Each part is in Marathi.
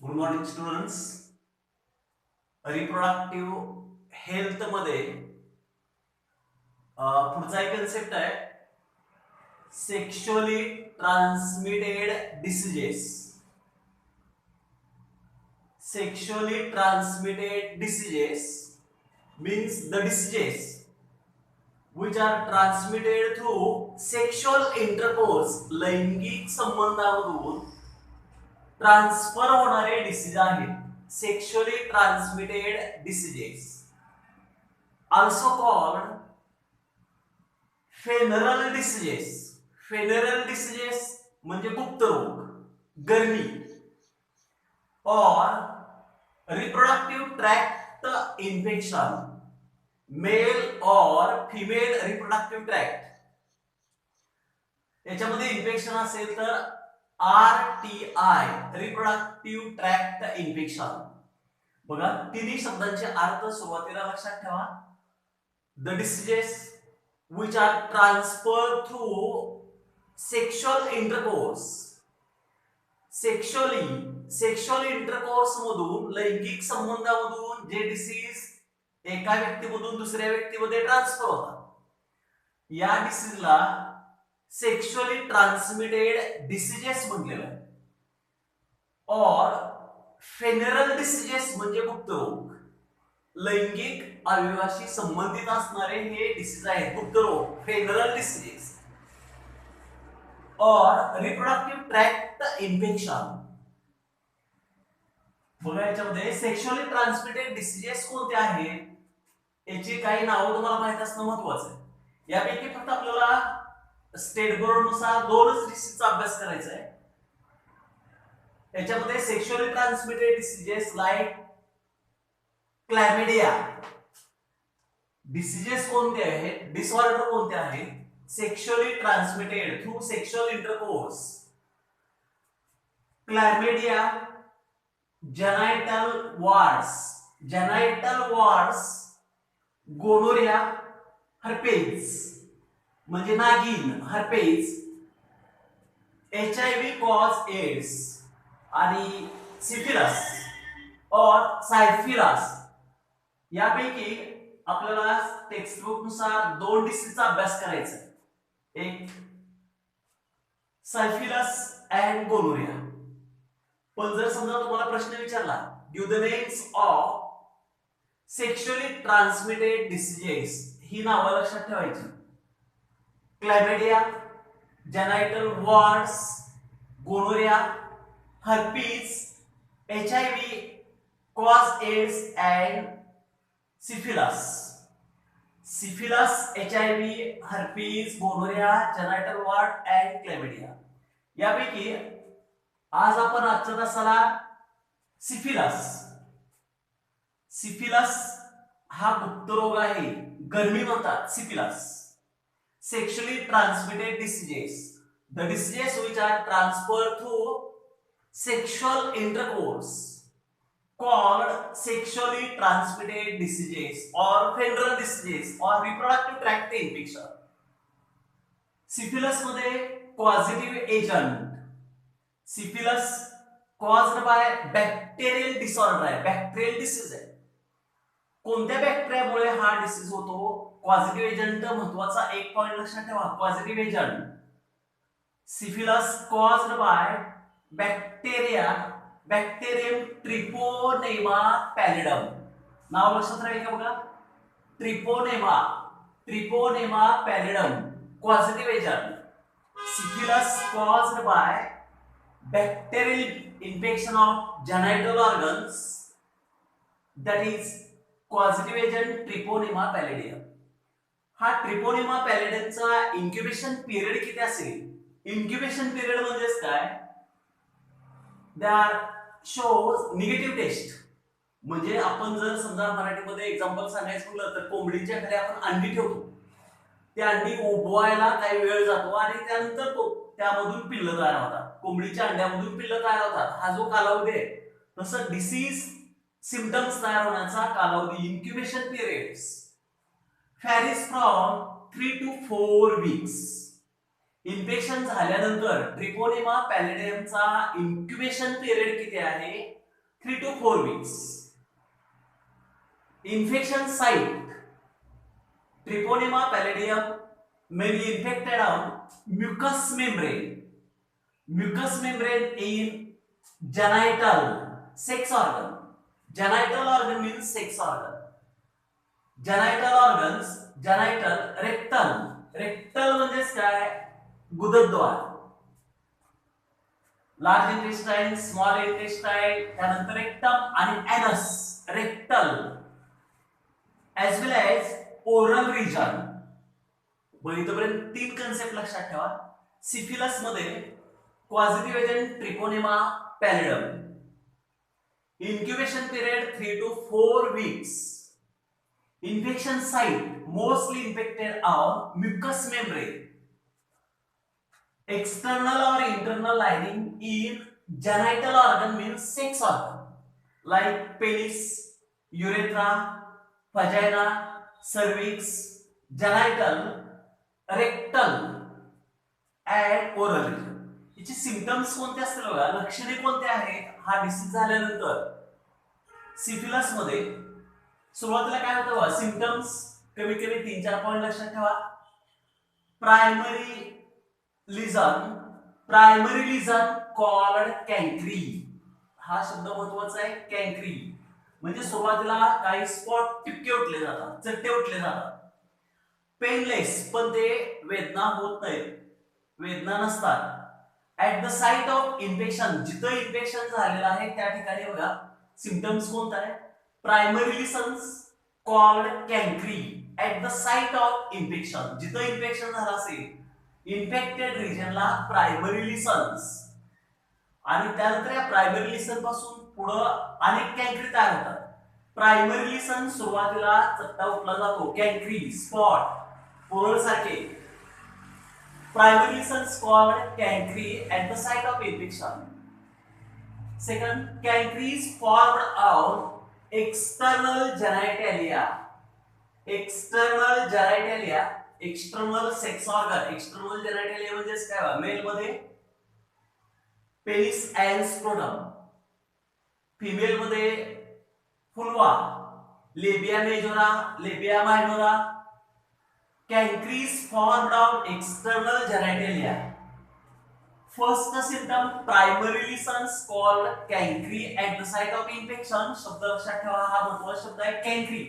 Good morning students. Reproductive health मध्ये पुढचा एक कन्सेप्ट आहे sexually transmitted diseases. Sexually transmitted diseases means the diseases which are transmitted through sexual intercourse, लैंगिक संबंधामधून ट्रान्सफर होणारे डिसीज आहेत. Sexually transmitted diseases also called venereal diseases. Venereal diseases म्हणजे गुप्त रोग, गरमी, और रिप्रोडक्टिव ट्रैक्ट इन्फेक्शन, मेल और फीमेल रिप्रोडक्टिव ट्रॅक्ट याच्यामध्ये इन्फेक्शन असेल तर RTI रिप्रोडक्टिव्ह ट्रॅक्ट इन्फेक्शन. बघा तिन्ही शब्दांचे अर्थ सुरुवातीला लक्षात ठेवा. The diseases which are transferred through sexual intercourse. Sexual intercourse मधून, लैंगिक संबंधामधून जे डिसीज एका व्यक्तीमधून दुसऱ्या व्यक्तीमध्ये ट्रान्सफर होतात, या डिसीजला सेक्शुअली ट्रान्समिटेड डिसीजेस म्हटलेलं आहे. और फेनरल डिसीजेस म्हणजे गुप्त रोग, लैंगिक अवयवाशी संबंधित असणारे हे डिसीज आहेत, गुप्त रोग, फेनरल डिसीजेस. और रिप्रोडक्टिव्ह ट्रॅक्ट इन्फेक्शन. बघा याच्यामध्ये सेक्शुअली ट्रान्समिटेड डिसीजेस कोणते आहेत याची काही नावं तुम्हाला माहित असणं महत्वाचं आहे. यापैकी फक्त आपल्याला स्टेट बोर्ड नुसार दोनच डिसीजचा अभ्यास करायचा आहे. याच्यामध्ये sexually transmitted diseases like chlamydia. Diseases कोणते आहेत, डिसऑर्डर कोणते आहेत, sexually transmitted through sexual intercourse. Chlamydia, genital warts, gonorrhoea, herpes म्हणजे नागिन, हर्पेज, HIV कॉज एड्स आणि सिफिलस और सायफिलस. यापैकी आपल्याला टेक्स्टबुक नुसार दोन डिसीजचा अभ्यास करायचा आहे, एक सायफिलस अँड गोनोरिया. पण जर समजा तुम्हाला प्रश्न विचारला give the names of sexually transmitted diseases, ही नावं लक्षात ठेवायची. Chlamydia, genital warts, gonorrhoea, herpes, HIV cause AIDS and syphilis. HIV, herpes, gonorrhoea, genital wart and chlamydia. यापैकी आज आपण आजच्या तासाला सिफिलस हा गुप्त रोग आहे, गरमी म्हणतात syphilis. Sexually transmitted diseases, the diseases which are transferred through sexual intercourse called sexually transmitted diseases or venereal diseases or reproductive tract infection. Syphilis मध्ये causative agent. Syphilis caused by bacterial disorder आहे, बॅक्टेरियल डिसीज आहे. कोणत्या बॅक्टेरियामुळे हा डिसीज होतो? पॉझिटिव्ह एजंट महत्वाचा एक पॉइंट लक्षात ठेवा. Positive agent syphilis caused by bacterium Treponema pallidum. नाव लक्षात राहील का बघा, Treponema pallidum positive agent. Syphilis caused by bacterial infection of genital organs, that is causative agent Treponema pallidum. हा ट्रिपोनेमा पॅलिडमचा इन्क्युबेशन पिरियड किती असेल? इन्क्युबेशन पिरियड म्हणजेच काय? That shows negative test. म्हणजे आपण जर समजा मराठीमध्ये एक्झाम्पल सांगायचं म्हटलं तर कोंबडीच्या घरी आपण अंडी ठेवतो, ते अंडी उबवायला काही वेळ जातो आणि त्यानंतर त्यामधून पिल्लं तयार होतात, कोंबडीच्या अंड्यामधून पिल्लं तयार होतात. हा जो कालावधी आहे, तसं डिसीज सिम्पटम्स तयार होण्याचा कालावधी, incubation periods varies from 3 to 4 weeks. Infection झाल्यानंतर ट्रिपोनेमा पॅलिडियमचा इन्क्युबेशन पिरियड किती आहे? 3 to 4 weeks. Infection site, Treponema pallidum may be infected on mucous membrane in genital sex organ. Genital organ means sex organ. Genital organs, genital, rectal म्हणजेच काय, गुदद्वार. लार्ज इंटेस्टाइन, स्मॉल इंटेस्टाइन, त्यानंतर रेक्टम आणि एनस, rectal as well as oral region. इथपर्यंत 3 कन्सेप्ट लक्षात ठेवा. सिफिलस मध्ये क्वाझिटिव्ह agent Treponema पॅलिडम. Incubation period 3 to 4 weeks. Infection site mostly infected on mucous membrane. External or internal lining in genital organ means sex organ like penis, urethra, vagina, cervix, genital, rectal and oral region. याचे सिम्पटम्स कोणते असतील बघा, लक्षणे कोणते आहेत. हा डिसीज झाल्यानंतर सिफिलस मध्ये सुरुवातीला काय होतं बघा, सिम्पटम्स कमी कमी 3-4 पॉइंट लक्षात ठेवा. Primary lesion called chancre. हा शब्द महत्वाचा आहे. कॅन्क्री म्हणजे सुरुवातीला काही स्पॉट टिपके उठले जातात, चट्टे उठले जातात. पेनलेस, पण ते वेदना होत नाहीत, वेदना नसतात. At the site of infection, जिथं इन्फेक्शन झालेलं आहे त्या ठिकाणी बघा सिम्पटम्स कोणता आहे. Primary lesions called chancre at the site of infection, जिथं इन्फेक्शन झालं असेल इन्फेक्टेड रिजनला प्रायमरी लिसन्स. आणि त्यानंतर या प्रायमरी लिसन पासून पुढं अनेक कॅन्क्री तयार होतात. प्रायमरी लिसन सुरुवातीला चट्टा उठला जातो, कॅन्क्री स्पॉट पुरळ सारखे. Primary lesions called cancri at the site of infection. Second, cancri is formed out external genitalia. External genitalia, external sex organ. External genitalia म्हणजेच काय, मेल मध्ये पेनिस एंड स्क्रोटम, फिमेल मध्ये vulva, labia majora, labia minora. Cancri is formed out external genitalia. First symptom, primary lesions called cancri at the site of infection. शब्द लक्षात ठेवा, हा महत्त्वाचा शब्द आहे cancri.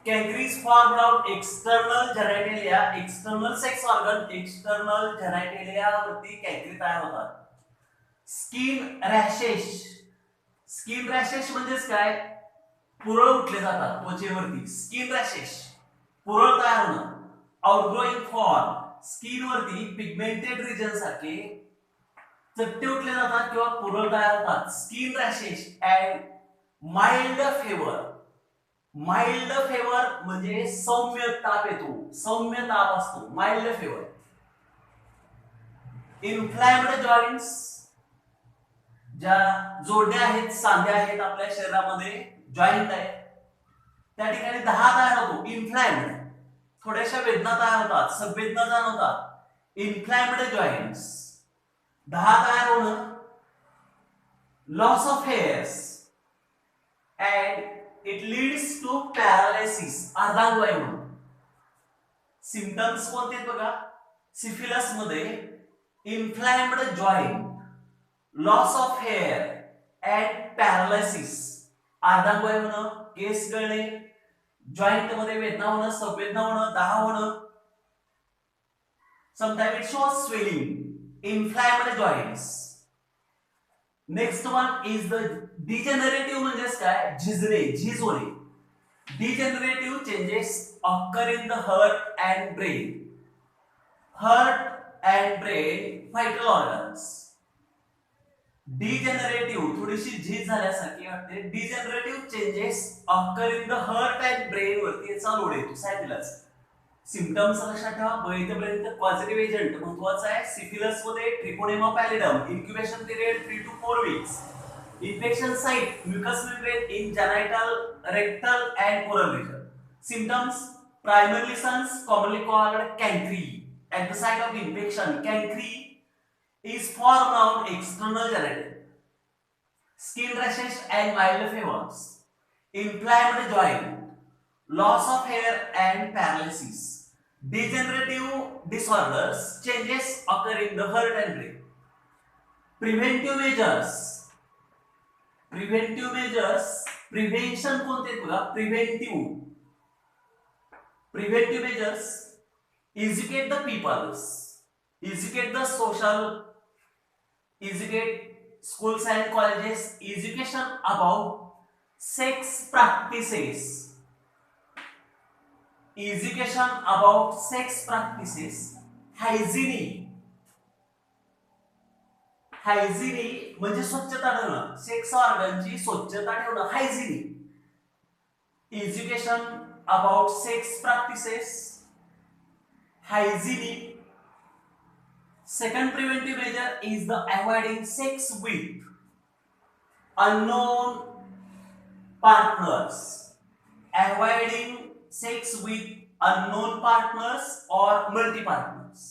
Cancri is formed out external genitalia, external sex organ, external genitalia वरती cancri तयार होतात. Skin rashes. Skin rashes म्हणजेच काय, पुरळ उठले जातात त्वचेवरती. Skin rashes पुरळ तयार होणं. आउटग्रोइंग फॉर्म, स्किन वरती पिगमेंटेड रिजन सारखे चट्टे उठले जातात किंवा पुरळ तयार होतात. Skin rashes and mild favour. Mild favour म्हणजे सौम्य ताप येतो, सौम्य ताप असतो, माइल्ड फेवर. इन्फ्लॅम्ड जॉइंट्स, ज्या जोडण्या आहेत, सांध्या आहेत आपल्या शरीरामध्ये, जॉइंट आहे त्या ठिकाणी 10 तयार होतो. इन्फ्लॅम्ड, थोड्याशा वेदना तयार होतात, संवेदना जाणवतात. इन्फ्लॅम्ड जॉइंट्स, 10 तयार होणं. Loss of hairs and it leads to paralysis, अर्धांगवायू होणं. सिम्पटम्स कोणते आहेत बघा, सिफिलस मध्ये inflamed joint, loss of hair and paralysis, अर्धांगवायू होणं, केस गळणे, जॉइंट मध्ये वेदना होणं, संवेदना होणं, दाह होणं. Sometime it shows swelling, inflamed joints. Next one is the degenerative म्हणजेच काय, झिजणे, झीज होणे. Degenerative changes occur in the heart and brain. Heart and brain vital organs. Degenerative, थोडीशी झीज झाल्यासारखी वाटते. Degenerative changes occur in the heart and brain वरती याचा लोड येतो, सिफिलस. सिम्पटम्स लक्षात ठेवा. इथपर्यंत पॉझिटिव्ह एजंट महत्वाचा आहे. सिफिलस मध्ये Treponema pallidum. Incubation period 3 to 4 weeks. Infection site mucus membrane in genital, rectal and oral region. Symptoms, primary lesions commonly called chancre at the site of infection. Cancri is formed on external genital. Skin rashes and mild fevers, inflamed joint, loss of hair and paralysis, degenerative disorders, changes occur in the heart and brain. Preventive measures, prevention कोणते आहेत बघा, preventive measures, educate the peoples, educate the social, educate schools and colleges, education about sex practices, education about sex practices, hygienic म्हणजे स्वच्छता ठेवणं, सेक्स ऑर्गनची स्वच्छता ठेवणं, hygienic. Education about sex practices, hygienic. Second preventive measure is the avoiding sex with unknown partners, avoiding sex with unknown partners or multi partners,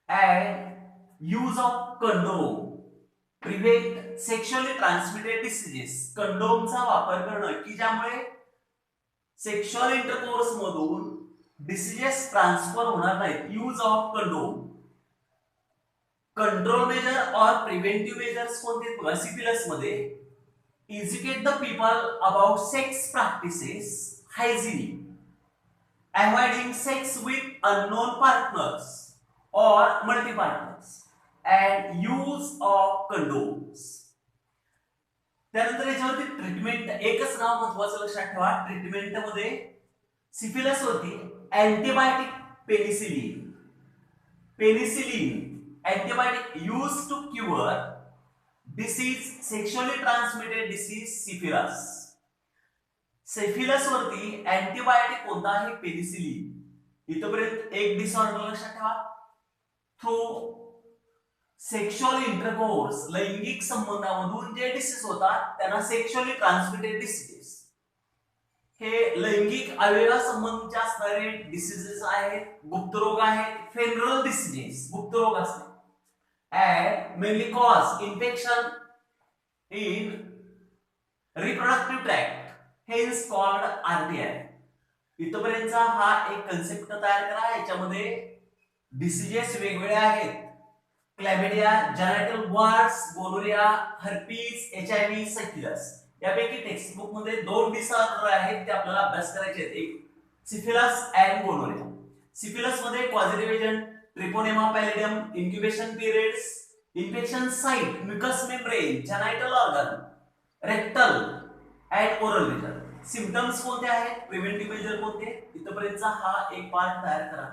and use of condom, prevent sexually transmitted diseases. कंडोमचा वापर करणं की ज्यामुळे सेक्शुअल इंटरकोर्स मधून डिसीजेस ट्रान्सफर होणार नाहीत. Use of condom. Control measure और प्रिव्हेंटिव्ह मेजर्स कोणते बघा, सिफिलिस मध्ये educate the people about sex practices, hygiene, avoiding sex with unknown partners or multi-partners, and use of condoms. त्यानंतर याच्यावरती ट्रीटमेंट, एकच नाव महत्वाचं लक्षात ठेवा. ट्रीटमेंट मध्ये सिफिलिस वरती antibiotic penicillin antibiotic use to cure disease, sexually transmitted disease syphilis. Syphilis वरती अँटीबायोटिक कोणता आहे, पेनिसिलिन. इथपर्यंत एक डिसऑर्डर लक्षात ठेवा. थ्रू सेक्शुअल इंटरकोर्स, लैंगिक संबंधामधून जे डिसीज होतात त्यांना सेक्शुअली ट्रान्समिटेड डिसीजेस. हे लैंगिक अवयवासंबंधीचे असणारे डिसीजेस आहेत, गुप्तरोग आहेत, फेनरल डिसीजेस, गुप्तरोग असते. And mainly cause infection in reproductive tract, hence called RTI. इथपर्यंतचा हा एक कन्सेप्ट तयार करा. याच्यामध्ये डिसीजेस वेगवेगळे आहेत. Chlamydia, genital warts, gonorrhoea, herpes, HIV, syphilis. यापैकी टेक्स्ट बुक मध्ये 2 डिसऑर्डर आहेत, ते आपल्याला अभ्यास करायचे आहेत. एक सिफिलिस अँड गोनोरिया. सिफिलिस मध्ये positive agent Treponema pallidum, incubation periods, infection site, mucus membrane, genital organ, rectal and oral major. Symptoms कोणते आहेत, प्रिव्हेंटिव्ह मेजर कोणते, इथपर्यंतचा हा एक पार्ट तयार करा.